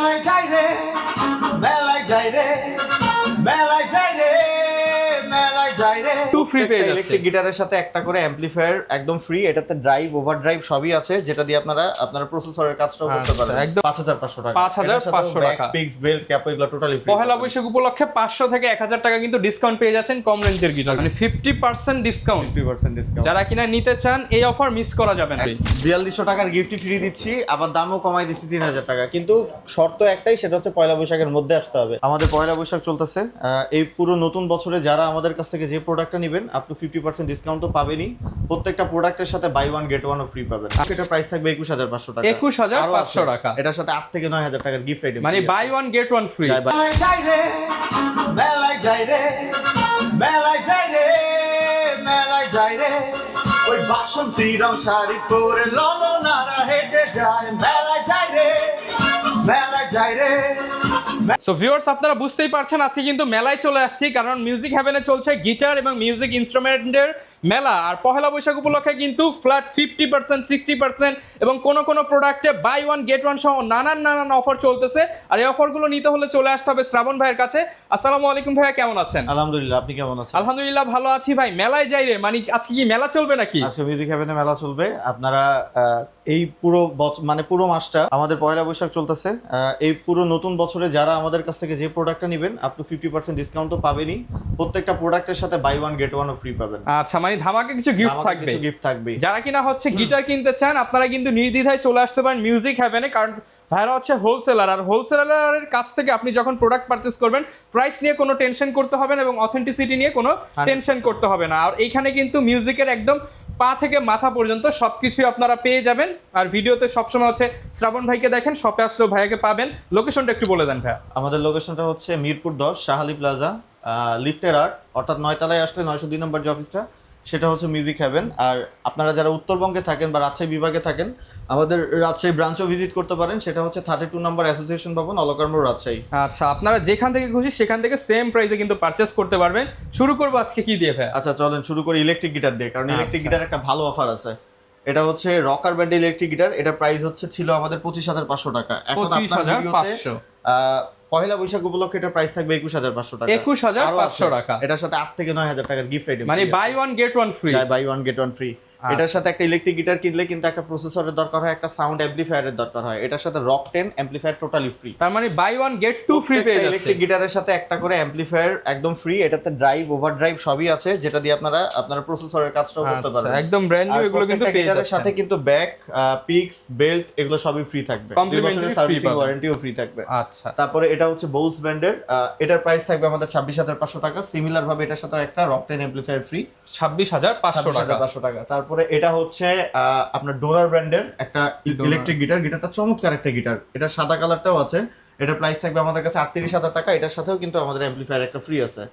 মেলায় যাই রে মেলায় যাই রে মেলায় যাই রে মেলায় যাই রে টু ফ্রি পেয়ে যাচ্ছে। ইলেকট্রিক গিটারের সাথে একটা করে অ্যাম্পলিফায়ার একদম ফ্রি। এটাতে ড্রাইভ ওভার ড্রাইভ সবই আছে, যেটা দিয়ে আপনারা প্রসেসরের কাজটাও করতে আচ্ছা, পারবেন। একদম 5500 টাকা। 5500 টাকা। পিক্স বেল্ট ক্যাপ এগুলো টোটালি ফ্রি। পহেলা বৈশাখ উপলক্ষে 500 থেকে 1000 টাকা কিন্তু ডিসকাউন্ট পেয়ে যাচ্ছেন কম রেঞ্জের গিটার, মানে 50% ডিসকাউন্ট। 50% ডিসকাউন্ট। যারা কিনা নিতে চান এই অফার মিস করা যাবে না। 4200 টাকার গিফটই ফ্রি দিচ্ছি, আবার দামও কমাই দিচ্ছি 3000 টাকা। কিন্তু শর্ত একটাই, সেটা হচ্ছে পয়লা বৈশাখের মধ্যে আসতে হবে। আমাদের পয়লা বৈশাখ চলতেছে, এই পুরো নতুন বছরে যারা আমাদের কাছ থেকে যে প্রোডাক্টটা নেবেন আপ টু 50% ডিসকাউন্ট তো পাবেনই। প্রত্যেকটা প্রোডাক্টের সাথে বাই ওয়ান গেট ওয়ানও ফ্রি পাবেন। এটা প্রাইস থাকবে 21500 টাকা। 21500 টাকা। এটার সাথে 8 থেকে 9000 টাকার গিফট আইটেম, মানে buy one get one free. মেলায় যাই রে মেলায় যাই রে মেলায় যাই রে মেলায় যাই রে, ওই বাসন্তী রং শাড়ি পরে ললনারা হেঁটে যায়। মেলায় যাই রে মেলায় যাই রে। সো ভিউয়ার্স, আপনারা বুঝতেই পারছেন আজকে কিন্তু মেলায় চলে আসছি, কারণ মিউজিক হ্যাভেনে চলছে গিটার এবং মিউজিক ইনস্ট্রুমেন্টের মেলা। আর পহেলা বৈশাখ উপলক্ষে কিন্তু ফ্ল্যাট 50%, 60% এবং কোনো প্রোডাক্টে বাই ওয়ান গেট ওয়ান সহ নানান অফার চলতেছে। আর এই অফারগুলো নিতে হলে চলে আসতে হবে শ্রাবণ ভাইয়ের কাছে। আসসালামু আলাইকুম ভাইয়া, কেমন আছেন? আলহামদুলিল্লাহ, আপনি কেমন আছেন? আলহামদুলিল্লাহ ভালো আছি ভাই। মেলায় যাই রে, মানে আজকে কি মেলা চলবে নাকি? আজকে মিউজিক হ্যাভেনে মেলা চলবে। আপনারা এই পুরো মাসটা আমাদের পয়লা বৈশাখ চলতেছে। এই পুরো নতুন বছরে যারা আমাদের কাছ থেকে যে প্রোডাক্টটা নেবেন আপ টু 50% ডিসকাউন্ট তো পাবেনই। প্রত্যেকটা প্রোডাক্টের সাথে বাই ওয়ান গেট ওয়ানও ফ্রি পাবেন। আচ্ছা, মানে ধামাকে কিছু গিফট থাকবে। কিছু গিফট থাকবে। যারা কিনা হচ্ছে গিটার কিনতে চান আপনারা কিন্তু নির্দ্বিধায় চলে আসতে পারেন মিউজিক হ্যাভেনে, কারণ ভাইরা হচ্ছে হোলসেলার। আর হোলসেলারের কাছ থেকে আপনি যখন প্রোডাক্ট পারচেস করবেন প্রাইস নিয়ে কোনো টেনশন করতে হবে না এবং অথেন্টিসিটি নিয়ে কোনো টেনশন করতে হবে না। আর এইখানে কিন্তু মিউজিকের একদম পা থেকে মাথা পর্যন্ত সবকিছুই আপনারা পেয়ে যাবেন। আর ভিডিওতে সবসময় হচ্ছে শ্রাবণ ভাইকে দেখেন, শপে আসলেও ভাইয়াকে পাবেন। লোকেশনটা একটু বলে দেন ভাইয়া। আমাদের লোকেশনটা হচ্ছে মিরপুর 10 শাহালি প্লাজা, লিফটের 8, অর্থাৎ 9 তলায় আসলে 902 নম্বর যে অফিসটা, সেটা হচ্ছে মিউজিক হ্যাভেন। আর আপনারা যারা উত্তরবঙ্গে থাকেন বা রাজশাহী বিভাগে থাকেন, আমাদের রাজশাহী ব্রাঞ্চও ভিজিট করতে পারেন। সেটা হচ্ছে 32 নম্বর অ্যাসোসিয়েশন ভবন, অলকার মোড়, রাজশাহী। আচ্ছা, আপনারা যেখান থেকে খুশি সেখান থেকে সেম প্রাইসে কিন্তু পারচেস করতে পারবেন। শুরু করবো আজকে কি দিয়ে ভাই? আচ্ছা চলেন শুরু করি ইলেকট্রিক গিটার দিয়ে, কারণ ইলেকট্রিক গিটার একটা ভালো অফার আছে। এটা হচ্ছে রকার ব্র্যান্ডের ইলেকট্রিক গিটার। এটা প্রাইস ছিল আমাদের 25500 টাকা। এখন আপনার ভিডিওতে পহেলা বৈশাখ উপলক্ষে এটা প্রাইস থাকবে 21500 টাকা। 21500 টাকা। এটার সাথে 8 থেকে 9000 টাকার গিফট আইটেম, মানে buy one get one free. Buy one get one free. এটার সাথে একটা ইলেকট্রিক গিটার কিনলে কিন্তু একটা প্রসেসরের দরকার হয়, একটা সাউন্ড অ্যাম্পলিফায়ারের দরকার হয়। এটার সাথে রক 10 অ্যাম্পলিফায়ার টোটালি ফ্রি। তার মানে buy one get two free পেয়ে যাচ্ছে। ইলেকট্রিক গিটারের সাথে একটা করে অ্যাম্পলিফায়ার একদম ফ্রি। এটাতে ড্রাইভ ওভার ড্রাইভ সবই আছে, যেটা দিয়ে আপনারা প্রসেসরের কাজটাও করতে পারবেন। একদম ব্র্যান্ড নিউ এগুলো কিন্তু পেয়ে যাচ্ছেন। এর সাথে কিন্তু ব্যাক, পিক্স, বেল্ট এগুলো সবই ফ্রি থাকবে। 2 বছরের সার্ভিসিং ওয়ারেন্টিও ফ্রি থাকবে। আচ্ছা, তারপরে এটা হচ্ছে বোলস ব্র্যান্ডের। এটার প্রাইস থাকবে আমাদের 26500 টাকা। সিমিলার ভাবে এটার সাথে একটা রক 10 অ্যাম্পলিফায়ার ফ্রি, 26500 টাকা। তারপরে এটা হচ্ছে আপনার ডোনার ব্র্যান্ডের একটা ইলেকট্রিক গিটার। গিটারটা চমৎকার একটা গিটার। এটা সাদা কালারটাও আছে। এটা প্রাইস থাকবে আমাদের কাছে 38000 টাকা। এটার সাথেও কিন্তু আমাদের অ্যাম্পলিফায়ার একটা ফ্রি আছে।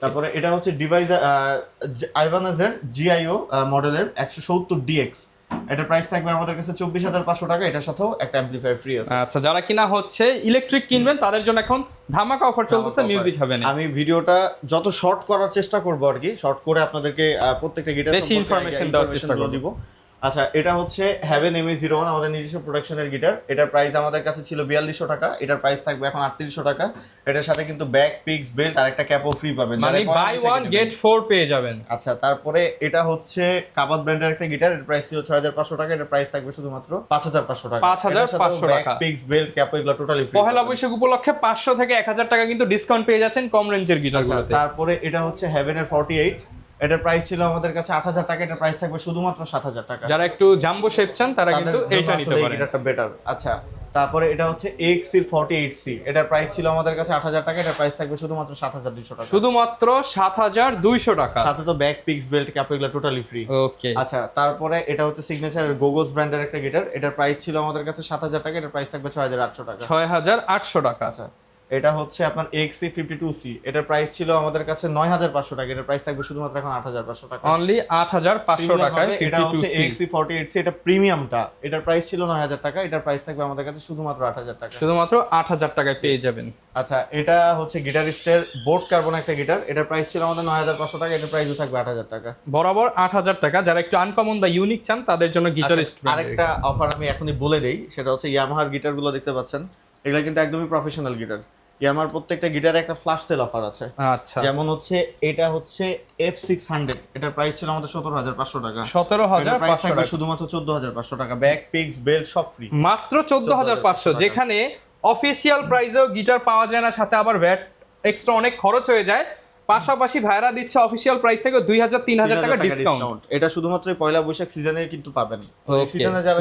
তারপরে এটা হচ্ছে ডিভাইস আইভানাজের জিআইও মডেলের 170 ডিএক্স। এটা প্রাইস থাকবে আমাদের কাছে 24500 টাকা। এটার সাথেও একটা অ্যাম্পলিফায়ার ফ্রি আছে। আচ্ছা, যারা কিনা হচ্ছে ইলেকট্রিক কিনবেন তাদের জন্য এখন ধামাকা অফার চলতেছে মিউজিক হ্যাভেনে। আমি ভিডিওটা যত শর্ট করার চেষ্টা করব আর কি, শর্ট করে আপনাদেরকে প্রত্যেকটা গিটার বেশি ইনফরমেশন দেওয়ার চেষ্টা করব। আচ্ছা, এটা হচ্ছে হ্যাভেন MA01, আমাদের নিজস্ব প্রোডাকশনের গিটার। এটার প্রাইস আমাদের কাছে ছিল 4200 টাকা। এটার প্রাইস থাকবে এখন 3800 টাকা। এটার সাথে কিন্তু ব্যাক, পিক্স, বেল্ট আর একটা ক্যাপও ফ্রি পাবেন, মানে বাই ওয়ান গেট 4 পেয়ে যাবেন। আচ্ছা, তারপরে এটা হচ্ছে কাবাত ব্র্যান্ডের একটা গিটার। এর প্রাইস ছিল 6500 টাকা। এটার প্রাইস থাকবে শুধুমাত্র 5500 টাকা। 5500 টাকা। পিক্স, বেল্ট, ক্যাপ এগুলো টোটালি ফ্রি। পহেলা বৈশাখ উপলক্ষে 500 থেকে 1000 টাকা কিন্তু ডিসকাউন্ট পেয়ে যাচ্ছেন কম রেঞ্জের গিটারগুলোতে। তারপরে এটা হচ্ছে হ্যাভেনের 48। এটার প্রাইস ছিল আমাদের কাছে 8000 টাকা। এটার প্রাইস থাকবে শুধুমাত্র 7000 টাকা। যারা একটু জাম্বো শেপ চান তারা কিন্তু এইটা নিতে পারেন। এটা বেটার। আচ্ছা, তারপরে এটা হচ্ছে XC 48C। এটার প্রাইস ছিল আমাদের কাছে 8000 টাকা। এটার প্রাইস থাকবে শুধুমাত্র 7200 টাকা। শুধুমাত্র 7200 টাকা। সাথে তো ব্যাক, পিক্স, বেল্ট, ক্যাপ এগুলো টোটালি ফ্রি। ওকে। আচ্ছা, তারপরে এটা হচ্ছে সিগনেচারের গোগোস ব্র্যান্ডের একটা গিটার। এটার প্রাইস ছিল আমাদের কাছে 7000 টাকা। এটার প্রাইস থাকবে 6800 টাকা। 6800 টাকা। আচ্ছা, এটা হচ্ছে আপনার XC 52C। এটার প্রাইস ছিল আমাদের কাছে 9500 টাকা। এটার প্রাইস থাকবে শুধুমাত্র এখন 8500 টাকা। অনলি 8500 টাকায় 52C। এটা হচ্ছে XC 48C, এটা প্রিমিয়ামটা। এটার প্রাইস ছিল 9000 টাকা। এটার প্রাইস থাকবে আমাদের কাছে শুধুমাত্র 8000 টাকা। শুধুমাত্র 8000 টাকায় পেয়ে যাবেন। আচ্ছা, এটা হচ্ছে গিটারিস্টের বোট কার্বন একটা গিটার। এটার প্রাইস ছিল আমাদের 9500 টাকা। এটার প্রাইসও থাকবে 8000 টাকা। বরাবর 8000 টাকা। যারা একটু আনকমন বা ইউনিক চান তাদের জন্য গিটারিস্ট। আরেকটা অফার আমি এখনই বলে দেই, সেটা হচ্ছে ইয়ামাহার গিটারগুলো দেখতে পাচ্ছেন। এগুলো কিন্তু একদমই প্রফেশনাল গিটার। ইয়ামার প্রত্যেকটা গিটারে একটা ফ্ল্যাশ সেল অফার আছে। আচ্ছা, যেমন হচ্ছে এটা হচ্ছে F600, এটার প্রাইস ছিল আমাদের 17,500 টাকা। 17,500 টাকা, টাকা, শুধুমাত্র 14,500 টাকা। ব্যাক, পিক্স, বেল্ট সব ফ্রি, মাত্র 14,500, যেখানে অফিসিয়াল প্রাইসেও গিটার পাওয়া যায় না, সাথে আবার ভ্যাট এক্সট্রা অনেক খরচ হয়ে যায়। পাশাপাশি ভাইরা দিচ্ছে অফিসিয়াল প্রাইস থেকে 2,000-3,000 টাকা ডিসকাউন্ট। এটা শুধুমাত্র পয়লা বৈশাখ সিজনে কিন্তু পাবেন,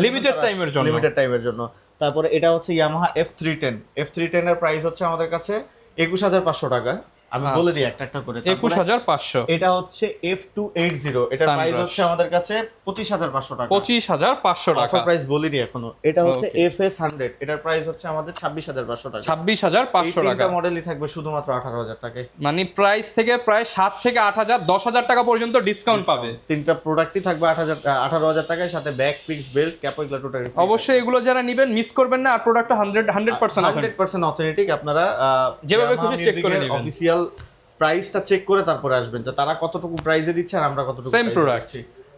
লিমিটেড টাইমের জন্য, লিমিটেড টাইমের জন্য। তারপরে এটা হচ্ছে ইয়ামাহা F310, F310 এর প্রাইস হচ্ছে আমাদের কাছে 21,500 টাকা। আমি বলে দিই একটা একটা করে। 21,500। এটা হচ্ছে F280, এটার প্রাইস হচ্ছে আমাদের কাছে 25,500 টাকা। 25,500 টাকা অফার প্রাইস বলিনি এখনো। এটা হচ্ছে FS100, এটার প্রাইস হচ্ছে আমাদের 26,500 টাকা। 26,500 টাকা। তিনটা মডেলই থাকবে শুধুমাত্র 18,000 টাকায়। মানে প্রাইস থেকে প্রায় 7 থেকে 8,000, 10,000 টাকা পর্যন্ত ডিসকাউন্ট পাবে। তিনটা প্রোডাক্টই থাকবে 18,000 টাকায়, সাথে ব্যাক, পিক্স, বেল্ট, ক্যাপ, এগুলো টোটালি অবশ্যই এগুলো যারা নেবেন মিস করবেন না। আর প্রোডাক্টটা 100% অথেন্টিক। আপনারা যেভাবে খুশি চেক করে নেবেন। অফিশিয়াল প্রাইসটা চেক করে তারপরে আসবেন, যে তারা কতটুকু প্রাইসে দিচ্ছে আর আমরা কতটুকু সেম প্রোডাক্ট।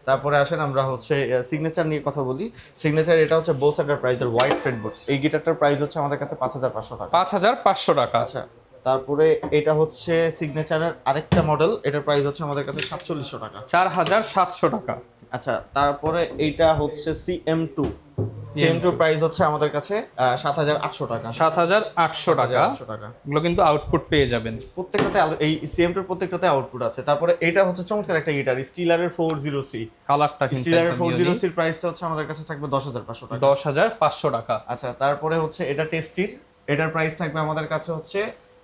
তারপরে আসেন আমরা হচ্ছে সিগনেচার নিয়ে কথা বলি। সিগনেচার এটা হচ্ছে বোস এন্টারপ্রাইজের হোয়াইট ফ্রেডবোর্ড। এই গিটারটার প্রাইস হচ্ছে আমাদের কাছে 5,500 টাকা। 5,500 টাকা। আচ্ছা, তারপরে এটা হচ্ছে সিগনেচারের আরেকটা মডেল, এটার প্রাইস হচ্ছে আমাদের কাছে 4,700 টাকা। 4,700 টাকা। আচ্ছা, তারপরে এইটা হচ্ছে CM2 প্রাইস হচ্ছে আমাদের কাছে 7,800 টাকা। 7,800 টাকা। এগুলো কিন্তু আউটপুট পেয়ে যাবেন প্রত্যেকটাতে। এই CM2 প্রত্যেকটাতে আউটপুট আছে। তারপরে এটা হচ্ছে চমৎকার একটা গিটার, স্টিলারের 400C। কালারটা কিন্তু স্টিলারের 400C এর প্রাইসটা হচ্ছে আমাদের কাছে থাকবে 10,500 টাকা। 10,500 টাকা। আচ্ছা, তারপরে হচ্ছে এটা টেস্টির, এটার প্রাইস থাকবে আমাদের কাছে হচ্ছে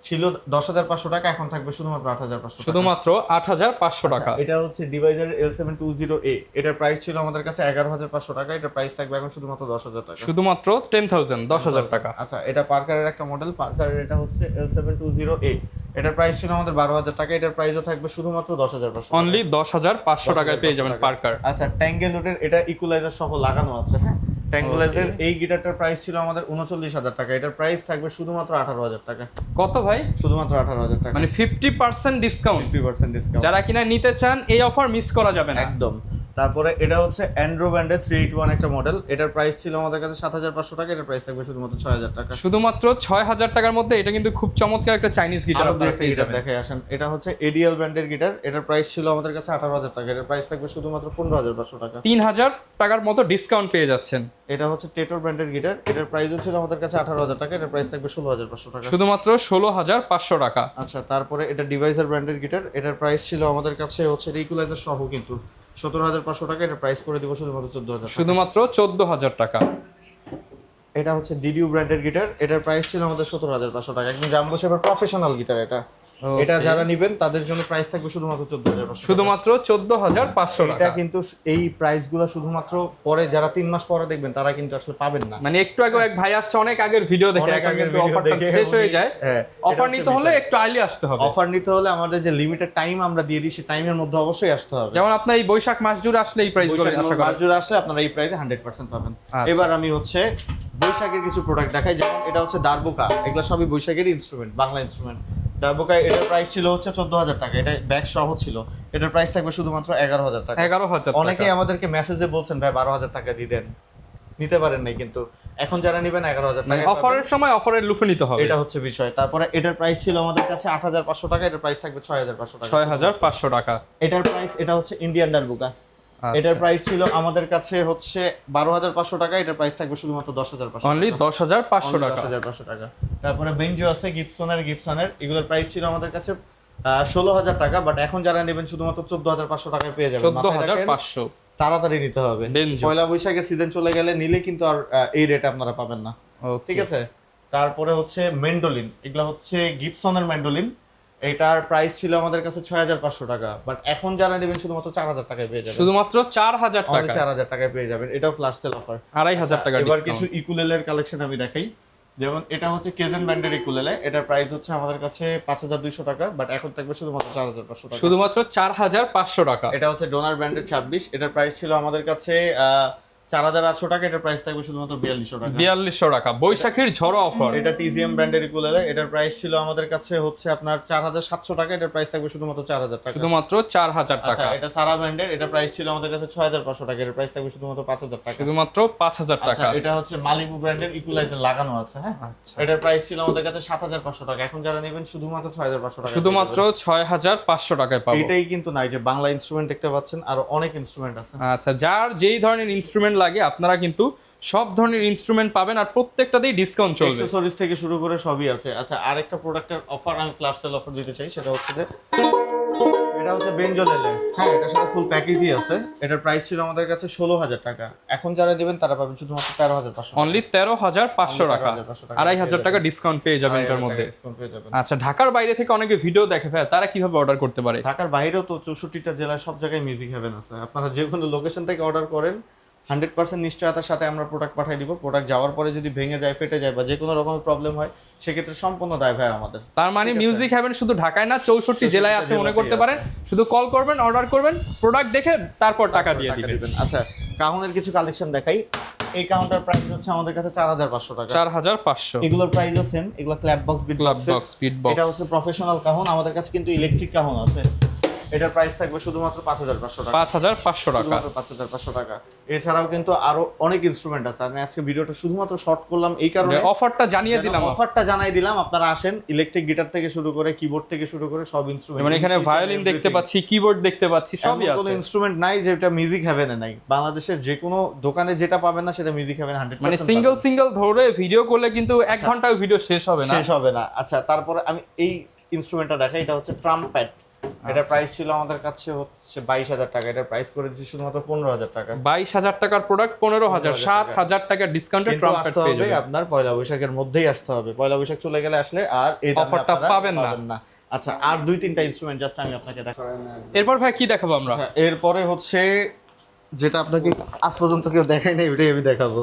ছিল 10,500 টাকা, এখন থাকবে শুধুমাত্র 8,500 টাকা। শুধুমাত্র 8,500 টাকা। এটা হচ্ছে ডিভাইজারের L720A, এটার প্রাইস ছিল আমাদের কাছে 11,500 টাকা, এটার প্রাইস থাকবে এখন শুধুমাত্র 10,000 টাকা। শুধুমাত্র 10,000 টাকা। আচ্ছা, এটা পার্কারের একটা মডেল, পার্কারের এটা হচ্ছে L720A, এটার প্রাইস ছিল আমাদের 12,000 টাকা, এটার প্রাইসও থাকবে শুধুমাত্র 10,500। অনলি 10,500 টাকায় পেয়ে যাবেন পার্কার। আচ্ছা, ট্যাঙ্গেলুডের এটা ইকুয়ালাইজার সহ লাগানো আছে। হ্যাঁ, ট্যাঙ্গেলুডের এই গিটারটার প্রাইস ছিল আমাদের 39,000 টাকা, এটার প্রাইস থাকবে শুধুমাত্র 18,000 টাকা। কত ভাই? শুধুমাত্র 18,000 টাকা, মানে 50% ডিসকাউন্ট। 50% ডিসকাউন্ট। যারা কিনা নিতে চান এই অফার মিস করা যাবে না একদম। তারপরে এটা হচ্ছে অ্যান্ড্রো ব্র্যান্ডের 381 একটা মডেল, এটার প্রাইস ছিল আমাদের কাছে 7,500 টাকা, এটার প্রাইস থাকবে শুধুমাত্র 6,000 টাকা। শুধুমাত্র 6,000 টাকার মধ্যে এটা কিন্তু খুব চমৎকার একটা চাইনিজ গিটার আপনারা পেয়ে যাবেন। দেখে আসেন, এটা হচ্ছে ADL ব্র্যান্ডের গিটার, এটার প্রাইস ছিল আমাদের কাছে 18,000 টাকা, এটার প্রাইস থাকবে শুধুমাত্র 15,500 টাকা। 3,000 টাকার মতো ডিসকাউন্ট পেয়ে যাচ্ছেন। এটা হচ্ছে টেটোর ব্র্যান্ডের গিটার, এটার প্রাইস ছিল আমাদের কাছে 18,000 টাকা, এটার প্রাইস থাকবে 16,500 টাকা। শুধুমাত্র 16,500 টাকা। আচ্ছা, তারপরে এটা ডিভাইজার ব্র্যান্ডের গিটার, এটার প্রাইস ছিল আমাদের কাছে হচ্ছে ইকুয়ালাইজার সহ কিন্তু 17,500 টাকা, এটার প্রাইস করে দিব শুধুমাত্র 14,000 টাকা। শুধুমাত্র 14,000 টাকা। এটা হচ্ছে ডিডিউ ব্র্যান্ডের গিটার, এটার প্রাইস ছিল আমাদের 17,500 টাকা, একদম জাম্বো শেপের প্রফেশনাল গিটার এটা। এটা যারা নেবেন তাদের জন্য প্রাইস থাকবে শুধুমাত্র 14,500। শুধুমাত্র 14,500 টাকা। এটা কিন্তু এই প্রাইসগুলো শুধুমাত্র পরে যারা 3 মাস পরে দেখবেন তারা কিন্তু আসলে পাবেন না। মানে একটু আগে এক ভাই আসছে অনেক আগের ভিডিও দেখে, অনেক আগের কিন্তু ভিডিও অফারটা দেখে শেষ হয়ে যায়। হ্যাঁ, অফার নিতে হলে একটু আর্লি আসতে হবে। অফার নিতে হলে আমাদের যে লিমিটেড টাইম আমরা দিয়ে দিই সেই টাইমের মধ্যে অবশ্যই আসতে হবে। যেমন আপনার এই বৈশাখ মাস জুড়ে আসলে এই প্রাইসগুলো আশা করি মাস জুড়ে আসলে আপনারা এই প্রাইসে 100% পাবেন। আচ্ছা। এবার আমি হচ্ছে বৈশাখের কিছু প্রোডাক্ট দেখাই। যেমন এটা হচ্ছে দারবোকা, এগুলো সবই বৈশাখের ইনস্ট্রুমেন্ট, বাংলা ইনস্ট্রুমেন্ট। দারবোকা এটার প্রাইস ছিল হচ্ছে 14,000 টাকা, এটা ব্যাগ সহ ছিল, এটার প্রাইস থাকবে শুধুমাত্র 11,000 টাকা। 11,000 টাকা। অনেকেই আমাদেরকে মেসেজে বলছেন ভাই 12,000 টাকা দিয়ে দেন, নিতে পারেন নাই, কিন্তু এখন যারা নেবেন 11,000 টাকা অফারের সময় অফারের লুফে নিতে হবে, এটা হচ্ছে বিষয়। তারপরে এটার প্রাইস ছিল আমাদের কাছে 8,500 টাকা, এটার প্রাইস থাকবে 6,500 টাকা। 6,500 টাকা এটার প্রাইস, এটা হচ্ছে ইন্ডিয়ান দারবোকা, এটার প্রাইস ছিল আমাদের কাছে হচ্ছে 12,500 টাকা, এটার প্রাইস থাকবে শুধুমাত্র 10,500 অনলি 10,500 টাকা। 10,500 টাকা। তারপরে বেঞ্জো আছে, গিবসনের, এগুলোর প্রাইস ছিল আমাদের কাছে 16,000 টাকা, বাট এখন যারা নেবেন শুধুমাত্র 14,500 টাকায় পেয়ে যাবেন। 14,500 তাড়াতাড়ি নিতে হবে, পয়লা বৈশাখের সিজন চলে গেলে নিলে কিন্তু আর এই রেটে আপনারা পাবেন না। ঠিক আছে। তারপরে হচ্ছে মেন্ডোলিন, এগুলো হচ্ছে গিবসনের মেন্ডোলিন, এটার প্রাইস ছিল আমাদের কাছে 6,500 টাকা, বাট এখন যারা নেবেন শুধুমাত্র 4,000 টাকায় পেয়ে যাবেন। শুধুমাত্র 4,000 টাকা, 4,000 টাকায় পেয়ে যাবেন, এটাও ফ্ল্যাশ সেল অফার। 2,500 টাকা। এবার কিছু ইকুলেলের কালেকশন আমি দেখাই। যেমন এটা হচ্ছে কেজেন ব্র্যান্ডের ইকুলেলে, এটার প্রাইস হচ্ছে আমাদের কাছে 5,200 টাকা, বাট এখন থাকবে শুধুমাত্র 4,500 টাকা। শুধুমাত্র 4,500 টাকা। এটা হচ্ছে ডোনার ব্র্যান্ডের 26, এটার প্রাইস ছিল আমাদের কাছে 4800 টাকা, এটার প্রাইস থাকবে শুধুমাত্র 4200 টাকা। 4200 টাকা বৈশাখীর ঝড়ো অফার। এটা টিজিএম ব্র্যান্ডের ইকুয়ালে, এটার প্রাইস ছিল আমাদের কাছে হচ্ছে আপনার 4700 টাকা, এটার প্রাইস থাকবে শুধুমাত্র 4000 টাকা। শুধুমাত্র 4000 টাকা। আচ্ছা, এটা সারা ব্র্যান্ডের, এটার প্রাইস ছিল আমাদের কাছে 6500 টাকা, এটার প্রাইস থাকবে শুধুমাত্র 5000 টাকা। শুধুমাত্র 5000 টাকা। আচ্ছা, এটা হচ্ছে মালিবু ব্র্যান্ডের ইকুয়ালাইজার লাগানো আছে, হ্যাঁ। আচ্ছা, এটার প্রাইস ছিল আমাদের কাছে 7500 টাকা, এখন যারা নেবেন শুধুমাত্র 6500 টাকা। শুধুমাত্র 6500 টাকায় পাবো। এটাই কিন্তু নাই যে বাংলা ইনস্ট্রুমেন্ট দেখতে পাচ্ছেন, আরো অনেক ইনস্ট্রুমেন্ট আছে। আচ্ছা, যার যেই ধরনের ইনস্ট্রুমেন্ট লাগে আপনারা কিন্তু সব ধরনের ইনস্ট্রুমেন্ট পাবেন, আর প্রত্যেকটাতেই ডিসকাউন্ট চলবে। অ্যাকসেসরিজ থেকে শুরু করে সবই আছে। আচ্ছা, আরেকটা প্রোডাক্টের অফার আমি ক্লাস সেল অফার দিতে চাই, সেটা হচ্ছে যে এটা হচ্ছে বেঞ্জোলেলে, হ্যাঁ, এটার সাথে ফুল প্যাকেজই আছে। এটার প্রাইস ছিল আমাদের কাছে 16000 টাকা, এখন যারা দিবেন তারা পাবেন শুধুমাত্র 13500। অনলি 13500 টাকা, 2500 টাকা ডিসকাউন্ট পেয়ে যাবেন এটার মধ্যে। ডিসকাউন্ট পেয়ে যাবেন। আচ্ছা, ঢাকার বাইরে থেকে অনেকে ভিডিও দেখে ভাই, তারা কিভাবে অর্ডার করতে পারে? ঢাকার বাইরেও তো 64টা জেলায় সব জায়গায় মিউজিক হেভেন আছে। আপনারা যে কোনো লোকেশন থেকে অর্ডার করেন, 100% নিশ্চয়তার সাথে আমরা প্রোডাক্ট পাঠিয়ে দিব। প্রোডাক্ট যাওয়ার পরে যদি ভেঙে যায়, ফেটে যায় বা যে কোনো রকমের প্রবলেম হয়, সেক্ষেত্রে সম্পূর্ণ দায় ভাই আমাদের। তার মানে মিউজিক হ্যাভেন শুধু ঢাকায় না, 64 জেলায় আছে মনে করতে পারেন। শুধু কল করবেন, অর্ডার করবেন, প্রোডাক্ট দেখে তারপর টাকা দিয়ে দিবেন। আচ্ছা, কাউনের কিছু কালেকশন দেখাই। এই কাউন্টার প্রাইস হচ্ছে আমাদের কাছে 4500 টাকা। 4500। এগুলোর প্রাইসও সেম, এগুলো clap box, beat club box. Box, speed box. এটা হচ্ছে প্রফেশনাল কাউন, আমাদের কাছে কিন্তু ইলেকট্রিক কাউন আছে। এটার প্রাইস থাকবে শুধুমাত্র 5500 টাকা। 5500 টাকা। শুধুমাত্র 5500 টাকা। এছাড়াও কিন্তু আরো অনেক ইনস্ট্রুমেন্ট আছে। আমি আজকে ভিডিওটা শুধুমাত্র শর্ট করলাম এই কারণে, অফারটা জানিয়ে দিলাম। অফারটা জানাই দিলাম। আপনারা আসেন, ইলেকট্রিক গিটার থেকে শুরু করে কিবোর্ড থেকে শুরু করে সব ইনস্ট্রুমেন্ট, মানে এখানে ভায়োলিন দেখতে পাচ্ছি, কিবোর্ড দেখতে পাচ্ছি, সবই আছে। কোনো ইনস্ট্রুমেন্ট নাই যেটা মিউজিক হেভেনে নাই। বাংলাদেশের যে কোনো দোকানে যেটা পাবেন না, সেটা মিউজিক হেভেন 100% মানে সিঙ্গেল ধরে ভিডিও করলে কিন্তু 1 ঘন্টায় ভিডিও শেষ হবে না। শেষ হবে না। আচ্ছা, তারপরে আমি এই ইনস্ট্রুমেন্টটা দেখাই। এটা হচ্ছে ট্রাম্পেট। এটা প্রাইস ছিল আমাদের কাছে হচ্ছে 22000 টাকা, এটা প্রাইস করে দিচ্ছি শুধুমাত্র 15000 টাকা। 22000 টাকার প্রোডাক্ট 15000, 7000 টাকা ডিসকাউন্টে ট্রাম্পেট পেয়ে যাবেন। আপনার পয়লা বৈশাখের মধ্যেই আসতে হবে। পয়লা বৈশাখ চলে গেলে আসলে আর এই দামে অফারটা আপনারা পাবেন না। আচ্ছা, আর 2-3টা ইনস্ট্রুমেন্ট জাস্ট আমি আপনাকে দেখাবো। এরপর ভাই কি দেখাবো আমরা? এরপরে হচ্ছে যেটা আপনাকে আজ পর্যন্ত কেউ দেখায় নাই, ওটাই আমি দেখাবো।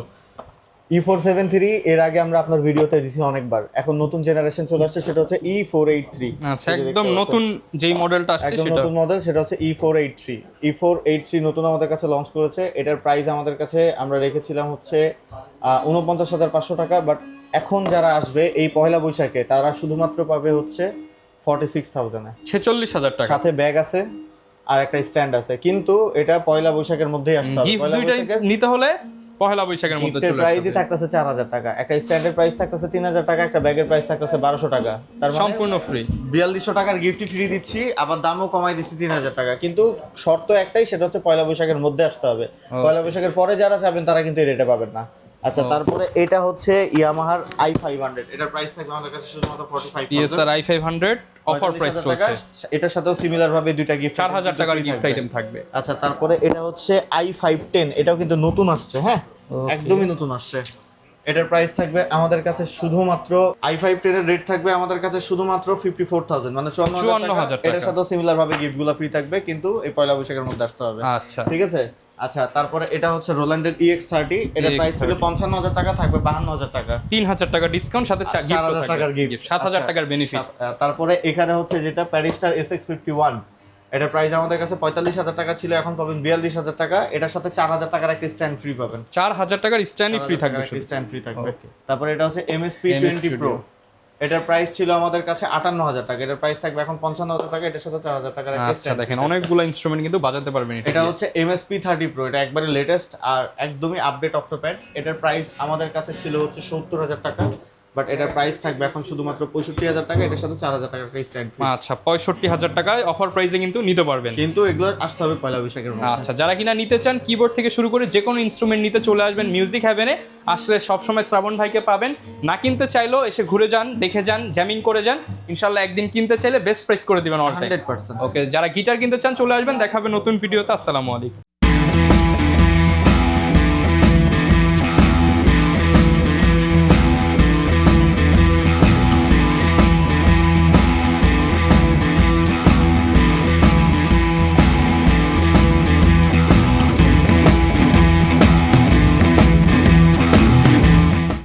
E473, এর আগে আমরা আপনার ভিডিওতে দিছি অনেকবার। এখন নতুন জেনারেশন চলে আসছে, সেটা হচ্ছে E483। আচ্ছা, একদম নতুন যেই মডেলটা আসছে একদম সেটা নতুন মডেল, সেটা হচ্ছে E483। E483 নতুন আমাদের কাছে লঞ্চ করেছে। এটার প্রাইস আমাদের কাছে আমরা রেখেছিলাম হচ্ছে 49500 টাকা, বাট এখন যারা আসবে এই পয়লা বৈশাখে, তারা শুধুমাত্র পাবে হচ্ছে 46000 এ। 46000 টাকা। সাথে ব্যাগ আছে আর একটা স্ট্যান্ড আছে, কিন্তু এটা পয়লা বৈশাখের মধ্যেই আসতে হবে। গিফট পয়লা দুইটাই বৈশাখের নিতে হলে পহেলা বৈশাখের মধ্যে চলে প্রাইসই আসবে। থাকতেছে 4000 টাকা, একটা স্ট্যান্ডের প্রাইস থাকতেছে 3000 টাকা, একটা ব্যাগের প্রাইস থাকতেছে 1200 টাকা। তার মানে সম্পূর্ণ ফ্রি। 4200 টাকার গিফট ফ্রি দিচ্ছি, আবার দামও কমাই দিচ্ছি 3000 টাকা। কিন্তু শর্ত একটাই, সেটা হচ্ছে পয়লা বৈশাখের মধ্যে আসতে হবে। পয়লা বৈশাখের পরে যারা যাবেন তারা কিন্তু এই রেটে পাবেন না। আচ্ছা, তারপরে এটা হচ্ছে ইয়ামাহার i500। এটার প্রাইস থাকবে আমাদের কাছে শুধুমাত্র 45000। PSR i500 অফার প্রাইস চলছে। এটার সাথেও সিমিলার ভাবে দুইটা গিফট, 4000 টাকার গিফট আইটেম থাকবে। আচ্ছা, তারপরে এটা হচ্ছে i510, এটাও কিন্তু নতুন আসছে, হ্যাঁ, একদমই নতুন আসছে। এটার প্রাইস থাকবে আমাদের কাছে শুধুমাত্র i510 এর রেট থাকবে আমাদের কাছে শুধুমাত্র 54000, মানে 54000 টাকা। এটার সাথেও সিমিলার ভাবে গিফটগুলো ফ্রি থাকবে, কিন্তু এই পয়লা বৈশাখের মধ্যে আসতে হবে। আচ্ছা, ঠিক আছে। আচ্ছা, তারপরে এটা হচ্ছে রোল্যান্ডের EX30। এটার প্রাইস ছিল 55000 টাকা, থাকবে 52000 টাকা। 3000 টাকা ডিসকাউন্ট, সাথে 4000 টাকার গিফট, 7000 টাকার বেনিফিট। তারপরে এখানে হচ্ছে যেটা প্যারিস্টার SX51, এটার প্রাইস আমাদের কাছে 45000 টাকা ছিল, এখন পাবেন 42000 টাকা। এটার সাথে 4000 টাকার একটা স্ট্যান্ড ফ্রি পাবেন। 4000 টাকার স্ট্যান্ডই ফ্রি থাকবে, স্ট্যান্ড ফ্রি থাকবে। তারপরে এটা হচ্ছে MSP20 Pro। এটার প্রাইস ছিল আমাদের কাছে 58000 টাকা, এটার প্রাইস থাকবে এখন 55000 টাকা। এটার সাথে 4000 টাকার একটা আচ্ছা, দেখেন অনেকগুলো ইনস্ট্রুমেন্ট কিন্তু বাজাতে পারবেন। এটা হচ্ছে MSP30 Pro, এটা একবারে লেটেস্ট আর একদমই আপডেট অক্টোপ্যাড। এটার প্রাইস আমাদের কাছে ছিল হচ্ছে 70000 টাকা, বাট এটার প্রাইস থাকবে এখন শুধুমাত্র 65000 টাকা। এটার সাথে 4000 টাকার একটা স্ট্যান্ড ফ্রি। আচ্ছা, 65000 টাকায় অফার প্রাইসে কিন্তু নিতে পারবেন, কিন্তু এগুলো আসতে হবে পয়লা বৈশাখের মধ্যে। আচ্ছা, যারা কিনা নিতে চান কিবোর্ড থেকে শুরু করে যে কোনো ইনস্ট্রুমেন্ট নিতে চলে আসবেন মিউজিক হ্যাভেনে। আসলে সবসময় শ্রাবণ ভাইকে পাবেন। না কিনতে চাইলেও এসে ঘুরে যান, দেখে যান, জ্যামিং করে যান। ইনশাল্লাহ একদিন কিনতে চাইলে বেস্ট প্রাইস করে দিবেন অল টাইম। 100%। ওকে, যারা গিটার কিনতে চান চলে আসবেন। দেখাবে নতুন ভিডিওতে। আসসালামু আলাইকুম।